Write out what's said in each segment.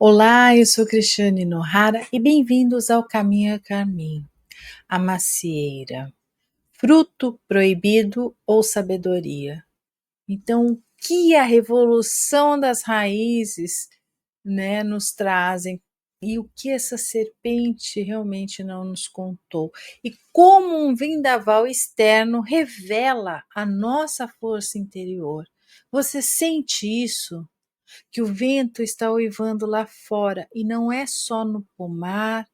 Olá, eu sou Cristiane Nohara e bem-vindos ao Caminho a Caminho. A macieira, fruto proibido ou sabedoria? Então, o que a revolução das raízes, nos trazem e o que essa serpente realmente não nos contou? E como um vendaval externo revela a nossa força interior? Você sente isso? Que o vento está uivando lá fora e não é só no pomar,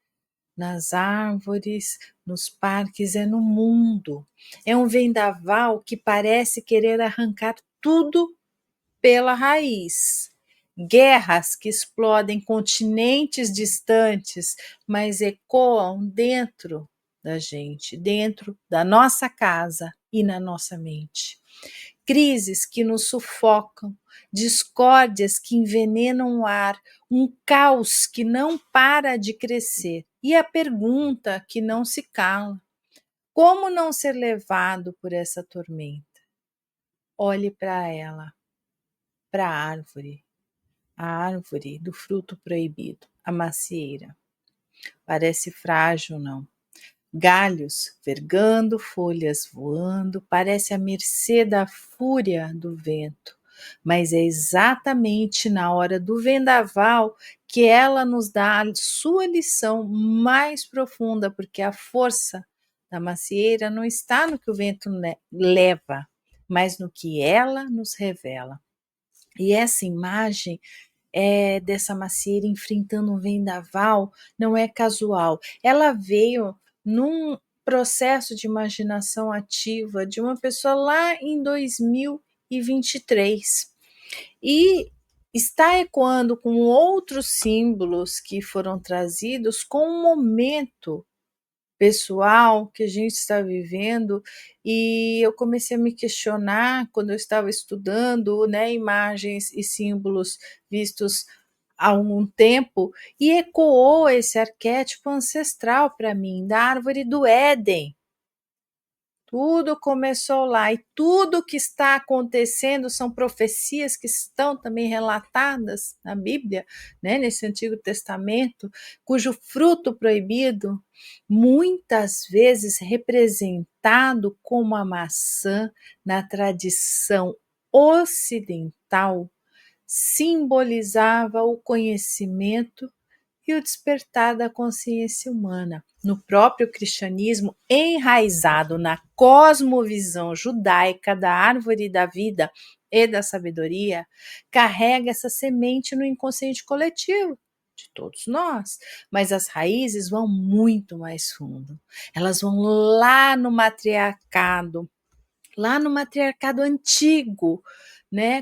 nas árvores, nos parques, é no mundo. É um vendaval que parece querer arrancar tudo pela raiz. Guerras que explodem continentes distantes, mas ecoam dentro da gente, dentro da nossa casa e na nossa mente. Crises que nos sufocam, discórdias que envenenam o ar, um caos que não para de crescer. E a pergunta que não se cala: como não ser levado por essa tormenta? Olhe para ela, para a árvore do fruto proibido, a macieira. Parece frágil, não? Galhos vergando, folhas voando, parece à mercê da fúria do vento. Mas é exatamente na hora do vendaval que ela nos dá a sua lição mais profunda, porque a força da macieira não está no que o vento leva, mas no que ela nos revela. E essa imagem dessa macieira enfrentando um vendaval não é casual. Ela veio num processo de imaginação ativa de uma pessoa lá em 2023 e está ecoando com outros símbolos que foram trazidos com o momento pessoal que a gente está vivendo, e eu comecei a me questionar quando eu estava estudando, imagens e símbolos vistos há algum tempo, e ecoou esse arquétipo ancestral para mim, da árvore do Éden. Tudo começou lá e tudo que está acontecendo são profecias que estão também relatadas na Bíblia, nesse Antigo Testamento, cujo fruto proibido, muitas vezes representado como a maçã na tradição ocidental, simbolizava o conhecimento e o despertar da consciência humana. No próprio cristianismo, enraizado na cosmovisão judaica da árvore da vida e da sabedoria, carrega essa semente no inconsciente coletivo de todos nós, mas as raízes vão muito mais fundo. Elas vão lá no matriarcado antigo,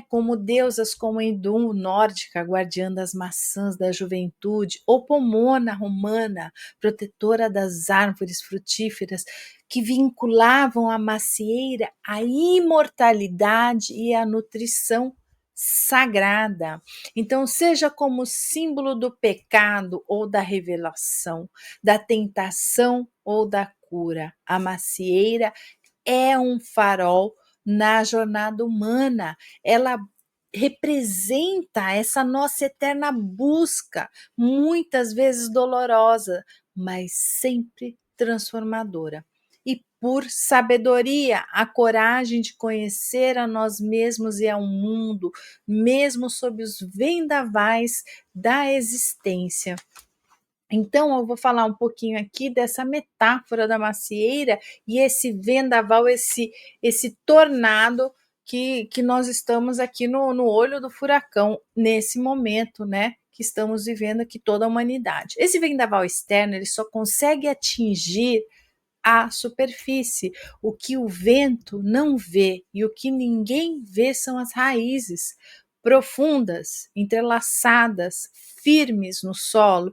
como deusas como Endu, nórdica, guardiã das maçãs da juventude, ou Pomona, romana, protetora das árvores frutíferas, que vinculavam a macieira à imortalidade e à nutrição sagrada. Então, seja como símbolo do pecado ou da revelação, da tentação ou da cura, a macieira é um farol na jornada humana. Ela representa essa nossa eterna busca, muitas vezes dolorosa, mas sempre transformadora. E por sabedoria, a coragem de conhecer a nós mesmos e ao mundo, mesmo sob os vendavais da existência. Então, eu vou falar um pouquinho aqui dessa metáfora da macieira e esse vendaval, esse tornado que nós estamos aqui no olho do furacão, nesse momento, que estamos vivendo aqui toda a humanidade. Esse vendaval externo, ele só consegue atingir a superfície. O que o vento não vê e o que ninguém vê são as raízes profundas, entrelaçadas, firmes no solo.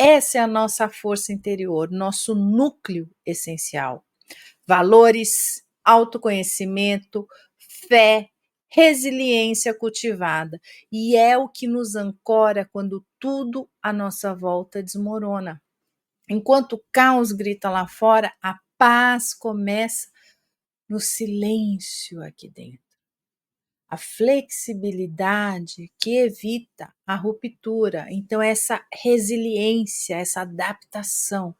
Essa é a nossa força interior, nosso núcleo essencial. Valores, autoconhecimento, fé, resiliência cultivada. E é o que nos ancora quando tudo à nossa volta desmorona. Enquanto o caos grita lá fora, a paz começa no silêncio aqui dentro. a flexibilidade que evita a ruptura. Então, essa resiliência, essa adaptação.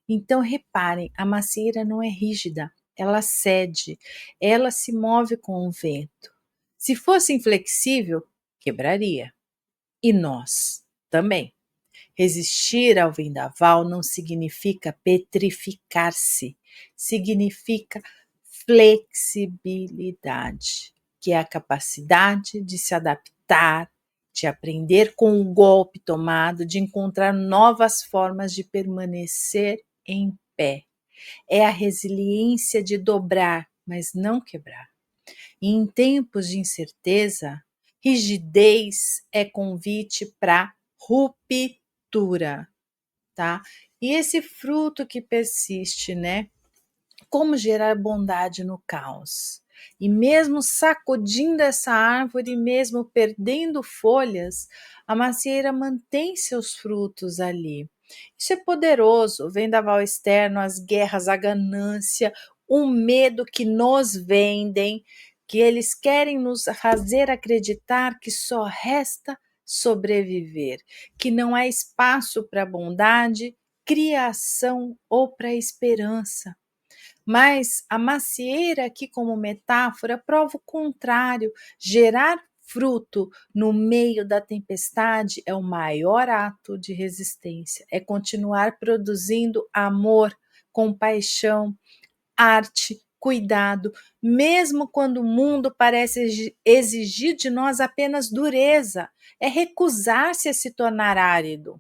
Então, reparem, a macieira não é rígida, ela cede, ela se move com o vento. Se fosse inflexível, quebraria. E nós também. Resistir ao vendaval não significa petrificar-se, significa flexibilidade, que é a capacidade de se adaptar, de aprender com o golpe tomado, de encontrar novas formas de permanecer em pé. É a resiliência de dobrar, mas não quebrar. E em tempos de incerteza, rigidez é convite para ruptura, tá? E esse fruto que persiste, né? Como gerar bondade no caos? E mesmo sacudindo essa árvore, mesmo perdendo folhas, a macieira mantém seus frutos ali. Isso é poderoso, o vendaval externo, as guerras, a ganância, o medo que nos vendem, que eles querem nos fazer acreditar que só resta sobreviver, que não há espaço para bondade, criação ou para esperança. Mas a macieira, aqui como metáfora, prova o contrário. Gerar fruto no meio da tempestade é o maior ato de resistência. É continuar produzindo amor, compaixão, arte, cuidado, mesmo quando o mundo parece exigir de nós apenas dureza. É recusar-se a se tornar árido.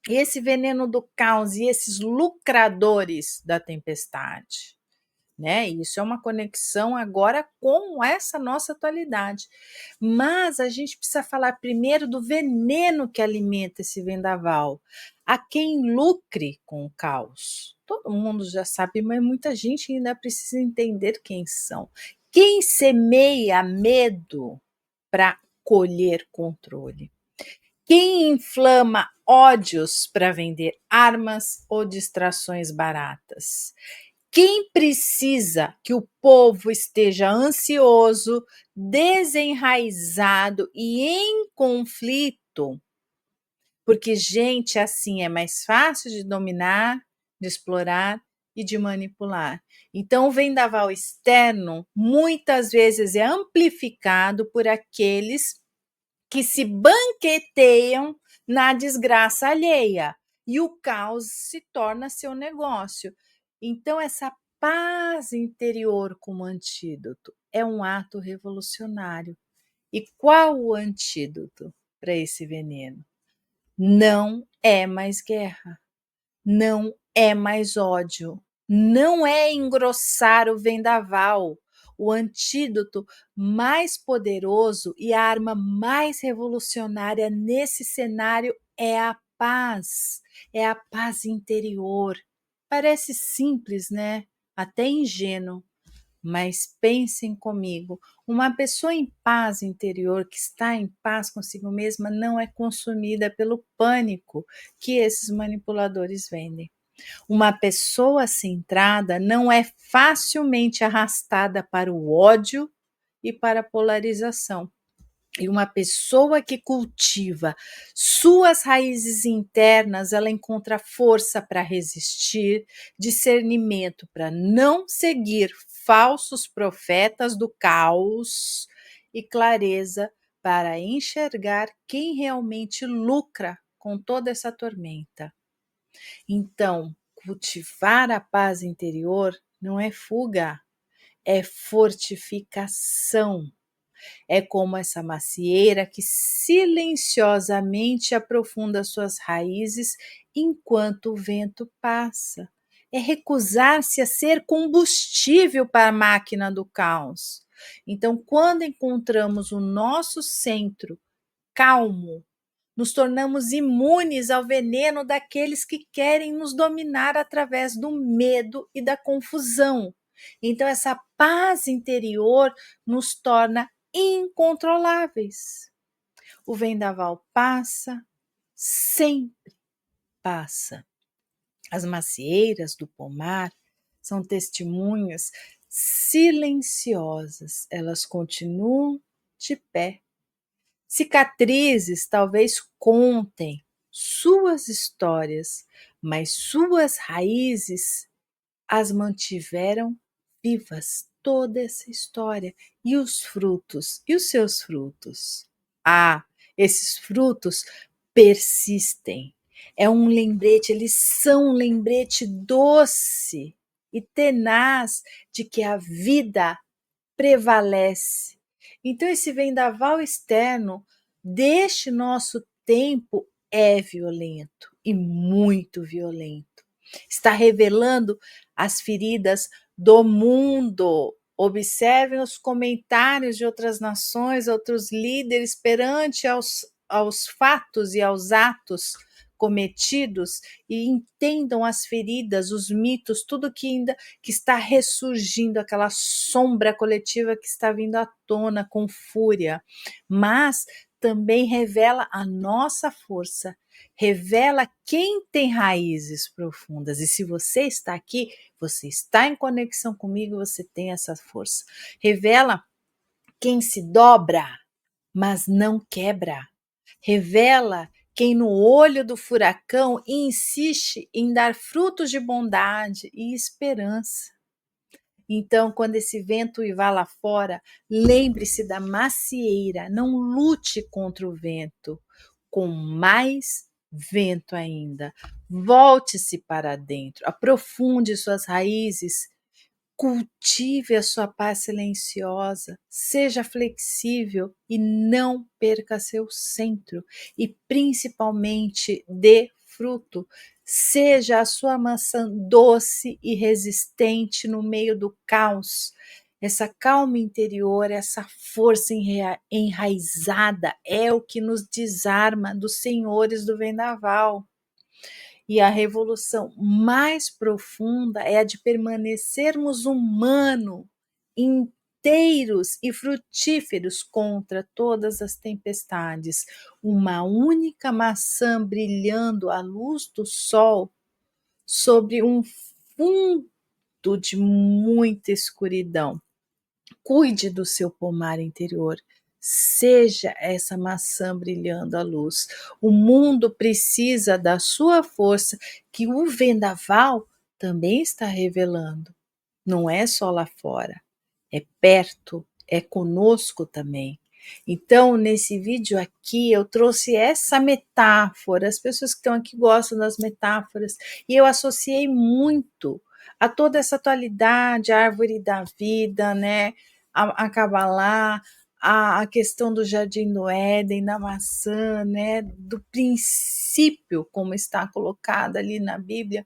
Esse veneno do caos e esses lucradores da tempestade, né? Isso é uma conexão agora com essa nossa atualidade. Mas a gente precisa falar primeiro do veneno que alimenta esse vendaval. A quem lucre com o caos. Todo mundo já sabe, mas muita gente ainda precisa entender quem são. Quem semeia medo para colher controle. Quem inflama ódios para vender armas ou distrações baratas. Quem precisa que o povo esteja ansioso, desenraizado e em conflito, porque gente assim é mais fácil de dominar, de explorar e de manipular. Então, o vendaval externo muitas vezes é amplificado por aqueles que se banqueteiam na desgraça alheia e o caos se torna seu negócio. Então, essa paz interior como antídoto é um ato revolucionário. E qual o antídoto para esse veneno? Não é mais guerra, não é mais ódio, não é engrossar o vendaval. O antídoto mais poderoso e a arma mais revolucionária nesse cenário é a paz interior. Parece simples, né? Até ingênuo, mas pensem comigo, uma pessoa em paz interior, que está em paz consigo mesma, não é consumida pelo pânico que esses manipuladores vendem. Uma pessoa centrada não é facilmente arrastada para o ódio e para a polarização. E uma pessoa que cultiva suas raízes internas, ela encontra força para resistir, discernimento para não seguir falsos profetas do caos e clareza para enxergar quem realmente lucra com toda essa tormenta. Então, cultivar a paz interior não é fuga, é fortificação. É como essa macieira que silenciosamente aprofunda suas raízes enquanto o vento passa. É recusar-se a ser combustível para a máquina do caos. Então, quando encontramos o nosso centro calmo, nos tornamos imunes ao veneno daqueles que querem nos dominar através do medo e da confusão. Então, essa paz interior nos torna incontroláveis. O vendaval passa, sempre passa. As macieiras do pomar são testemunhas silenciosas, elas continuam de pé. Cicatrizes talvez contem suas histórias, mas suas raízes as mantiveram vivas toda essa história. E os frutos? E os seus frutos? Ah, esses frutos persistem. É um lembrete, eles são um lembrete doce e tenaz de que a vida prevalece. Então, esse vendaval externo deste nosso tempo é violento e muito violento. Está revelando as feridas do mundo. Observem os comentários de outras nações, outros líderes perante aos fatos e aos atos cometidos e entendam as feridas, os mitos, tudo que ainda que está ressurgindo, aquela sombra coletiva que está vindo à tona com fúria, mas também revela a nossa força, revela quem tem raízes profundas. E se você está aqui, você está em conexão comigo, você tem essa força. Revela quem se dobra, mas não quebra. Revela quem no olho do furacão insiste em dar frutos de bondade e esperança. Então, quando esse vento vá lá fora, lembre-se da macieira, não lute contra o vento, com mais vento ainda. Volte-se para dentro, aprofunde suas raízes, cultive a sua paz silenciosa, seja flexível e não perca seu centro, e principalmente dê fruto. Seja a sua maçã doce e resistente no meio do caos. Essa calma interior, essa força enraizada é o que nos desarma dos senhores do vendaval. E a revolução mais profunda é a de permanecermos humanos, inteiros e frutíferos contra todas as tempestades. Uma única maçã brilhando à luz do sol sobre um fundo de muita escuridão. Cuide do seu pomar interior. Seja essa maçã brilhando à luz. O mundo precisa da sua força, que o vendaval também está revelando. Não é só lá fora, é perto, é conosco também. Então, nesse vídeo aqui, eu trouxe essa metáfora. As pessoas que estão aqui gostam das metáforas, e eu associei muito a toda essa atualidade, a árvore da vida, né? A Kabbalah, a questão do jardim do Éden, da maçã, né? Do princípio, como está colocado ali na Bíblia.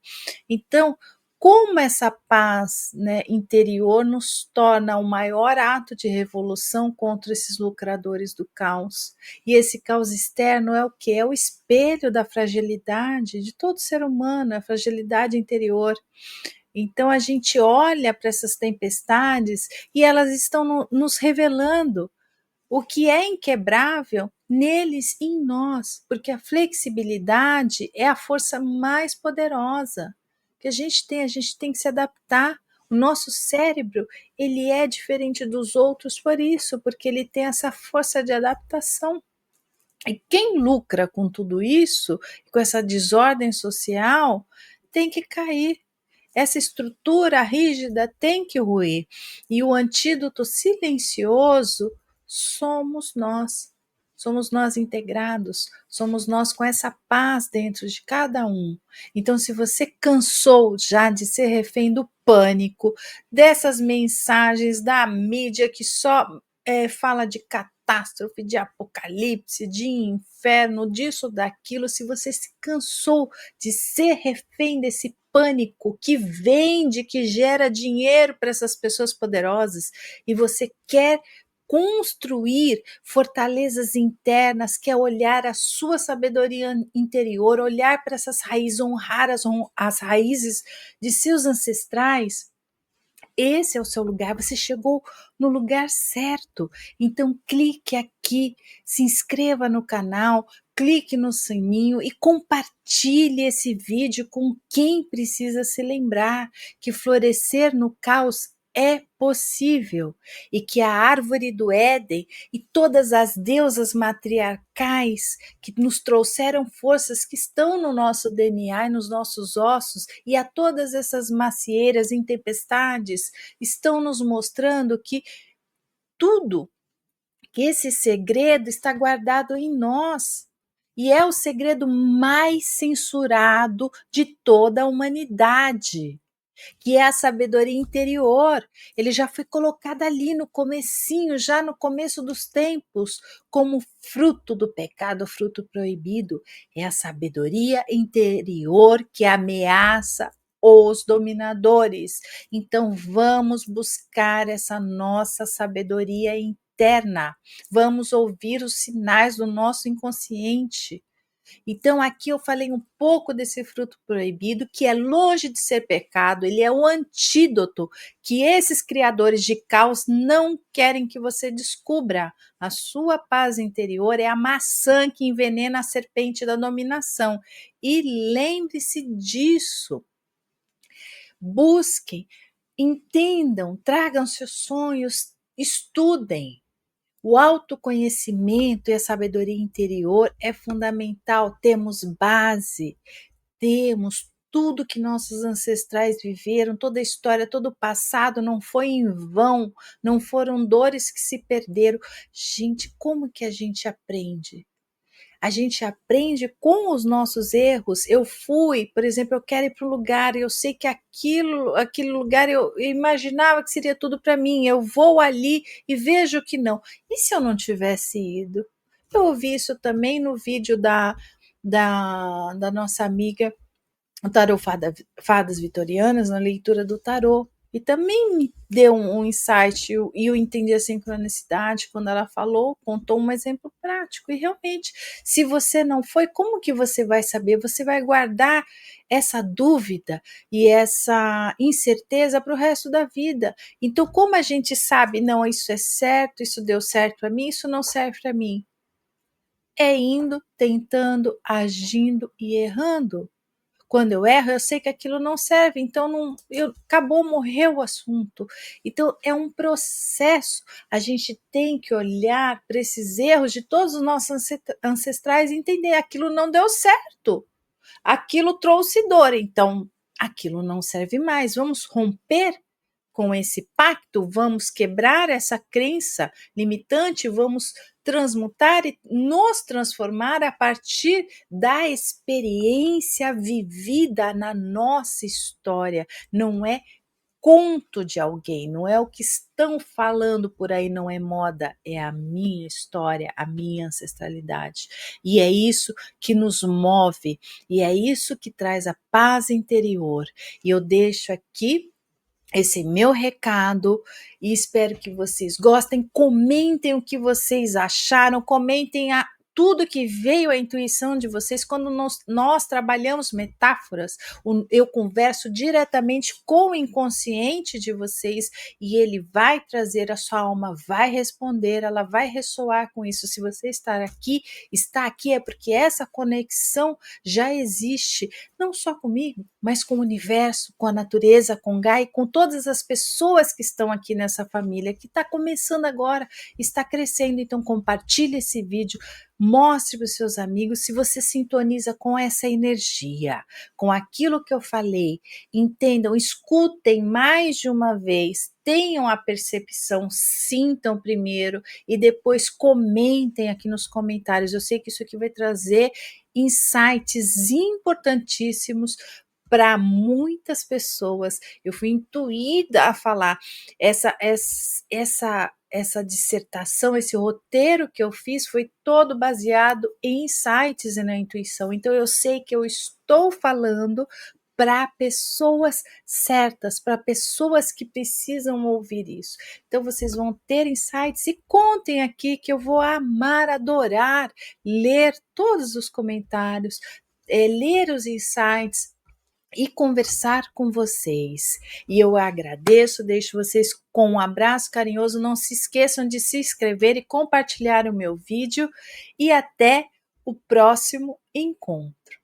Então, como essa paz, né, interior nos torna o maior ato de revolução contra esses lucradores do caos. E esse caos externo é o que? É o espelho da fragilidade de todo ser humano, a fragilidade interior. Então a gente olha para essas tempestades e elas estão nos revelando o que é inquebrável neles e em nós, porque a flexibilidade é a força mais poderosa que a gente tem que se adaptar. O nosso cérebro, ele é diferente dos outros por isso, porque ele tem essa força de adaptação. E quem lucra com tudo isso, com essa desordem social, tem que cair. Essa estrutura rígida tem que ruir. E o antídoto silencioso somos nós. Somos nós integrados, somos nós com essa paz dentro de cada um. Então, se você cansou já de ser refém do pânico, dessas mensagens da mídia que só fala de catástrofe, de apocalipse, de inferno, disso, daquilo, se você se cansou de ser refém desse pânico que vende, que gera dinheiro para essas pessoas poderosas, e você quer construir fortalezas internas, quer olhar a sua sabedoria interior, olhar para essas raízes, honrar as raízes de seus ancestrais, esse é o seu lugar, você chegou no lugar certo. Então clique aqui, se inscreva no canal, clique no sininho e compartilhe esse vídeo com quem precisa se lembrar que florescer no caos é possível e que a árvore do Éden e todas as deusas matriarcais que nos trouxeram forças que estão no nosso DNA e nos nossos ossos, e a todas essas macieiras em tempestades estão nos mostrando que tudo, que esse segredo está guardado em nós. E é o segredo mais censurado de toda a humanidade, que é a sabedoria interior. Ele já foi colocado ali no comecinho, já no começo dos tempos, como fruto do pecado, fruto proibido. É a sabedoria interior que ameaça os dominadores. Então vamos buscar essa nossa sabedoria interna. Vamos ouvir os sinais do nosso inconsciente. Então, aqui eu falei um pouco desse fruto proibido, que é longe de ser pecado, ele é o antídoto que esses criadores de caos não querem que você descubra. A sua paz interior é a maçã que envenena a serpente da dominação. E lembre-se disso. Busquem, entendam, tragam seus sonhos, estudem. O autoconhecimento e a sabedoria interior é fundamental. Temos base, temos tudo que nossos ancestrais viveram, toda a história, todo o passado não foi em vão, não foram dores que se perderam. Gente, como que a gente aprende? A gente aprende com os nossos erros. Eu fui, por exemplo, eu quero ir para um lugar, eu sei que aquele lugar eu imaginava que seria tudo para mim. Eu vou ali e vejo que não. E se eu não tivesse ido? Eu ouvi isso também no vídeo da nossa amiga, o tarô Fadas Vitorianas, na leitura do tarô. E também me deu um insight, e eu entendi a sincronicidade quando ela falou, contou um exemplo prático. E realmente, se você não foi, como que você vai saber? Você vai guardar essa dúvida e essa incerteza para o resto da vida. Então, como a gente sabe, não, isso é certo, isso deu certo para mim, isso não serve para mim? É indo, tentando, agindo e errando. Quando eu erro, eu sei que aquilo não serve, então não, acabou, morreu o assunto. Então é um processo. A gente tem que olhar para esses erros de todos os nossos ancestrais e entender aquilo não deu certo. Aquilo trouxe dor, então aquilo não serve mais. Vamos romper com esse pacto, vamos quebrar essa crença limitante, vamos transmutar e nos transformar a partir da experiência vivida na nossa história. Não é conto de alguém, não é o que estão falando por aí, não é moda, é a minha história, a minha ancestralidade. E é isso que nos move, e é isso que traz a paz interior. E eu deixo aqui esse meu recado e espero que vocês gostem. Comentem o que vocês acharam, comentem tudo que veio à intuição de vocês. Quando nós trabalhamos metáforas, eu converso diretamente com o inconsciente de vocês e ele vai trazer, a sua alma vai responder, ela vai ressoar com isso. Se você está aqui é porque essa conexão já existe, não só comigo, mas com o universo, com a natureza, com Gaia, com todas as pessoas que estão aqui nessa família, que está começando agora, está crescendo. Então compartilhe esse vídeo, mostre para os seus amigos se você sintoniza com essa energia, com aquilo que eu falei. Entendam, escutem mais de uma vez, tenham a percepção, sintam primeiro e depois comentem aqui nos comentários. Eu sei que isso aqui vai trazer insights importantíssimos para muitas pessoas. Eu fui intuída a falar essa dissertação, esse roteiro que eu fiz foi todo baseado em insights e na intuição. Então eu sei que eu estou falando para pessoas certas, para pessoas que precisam ouvir isso. Então vocês vão ter insights e contem aqui que eu vou amar, adorar ler todos os comentários, ler os insights e conversar com vocês. E eu agradeço, deixo vocês com um abraço carinhoso. Não se esqueçam de se inscrever e compartilhar o meu vídeo. E até o próximo encontro.